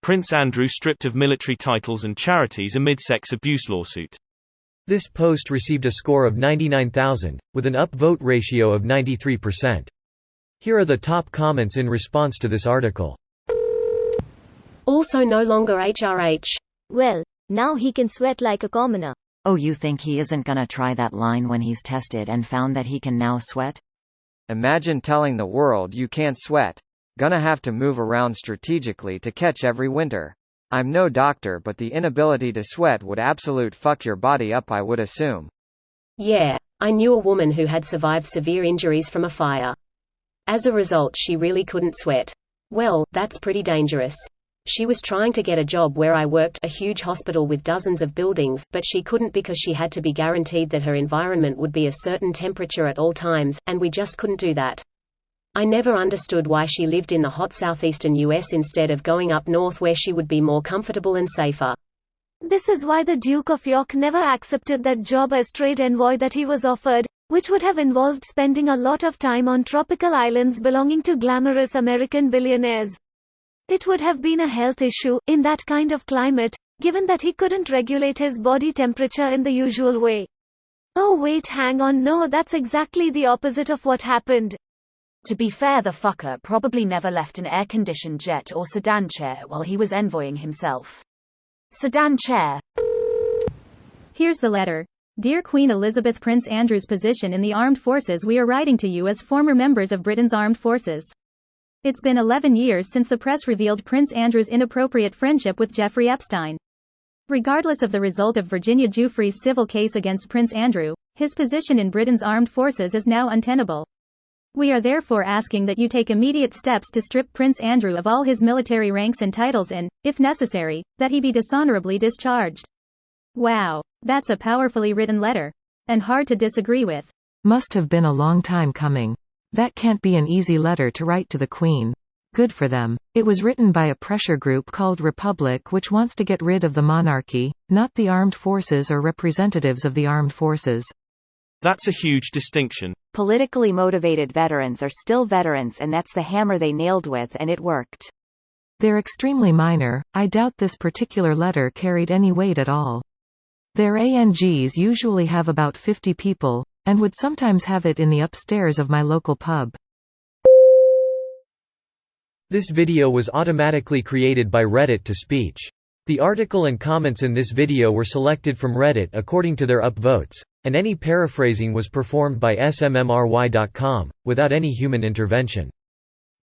Prince Andrew stripped of military titles and charities amid sex abuse lawsuit. This post received a score of 99,000, with an upvote ratio of 93%. Here are the top comments in response to this article. Also no longer HRH. Well, now he can sweat like a commoner. Oh, you think he isn't gonna try that line when he's tested and found that he can now sweat? Imagine telling the world you can't sweat. Gonna have to move around strategically to catch every winter. I'm no doctor, but the inability to sweat would absolute fuck your body up, I would assume. Yeah, I knew a woman who had survived severe injuries from a fire. As a result, she really couldn't sweat. Well, that's pretty dangerous. She was trying to get a job where I worked, a huge hospital with dozens of buildings, but she couldn't because she had to be guaranteed that her environment would be a certain temperature at all times, and we just couldn't do that. I never understood why she lived in the hot southeastern US instead of going up north where she would be more comfortable and safer. This is why the Duke of York never accepted that job as trade envoy that he was offered, which would have involved spending a lot of time on tropical islands belonging to glamorous American billionaires. It would have been a health issue, in that kind of climate, given that he couldn't regulate his body temperature in the usual way. Oh wait, hang on, no, that's exactly the opposite of what happened. To be fair, the fucker probably never left an air-conditioned jet or sedan chair while he was envoying himself. Sedan chair. Here's the letter. Dear Queen Elizabeth, Prince Andrew's position in the armed forces. We are writing to you as former members of Britain's armed forces. It's been 11 years since the press revealed Prince Andrew's inappropriate friendship with Jeffrey Epstein. Regardless of the result of Virginia Giuffre's civil case against Prince Andrew, his position in Britain's armed forces is now untenable. We are therefore asking that you take immediate steps to strip Prince Andrew of all his military ranks and titles and, if necessary, that he be dishonorably discharged. Wow, that's a powerfully written letter. And hard to disagree with. Must have been a long time coming. That can't be an easy letter to write to the Queen. Good for them. It was written by a pressure group called Republic, which wants to get rid of the monarchy, not the armed forces or representatives of the armed forces. That's a huge distinction. Politically motivated veterans are still veterans, and that's the hammer they nailed with, and it worked. They're extremely minor. I doubt this particular letter carried any weight at all. Their ANGs usually have about 50 people, and would sometimes have it in the upstairs of my local pub. This video was automatically created by Reddit to speech. The article and comments in this video were selected from Reddit according to their upvotes, and any paraphrasing was performed by smmry.com, without any human intervention.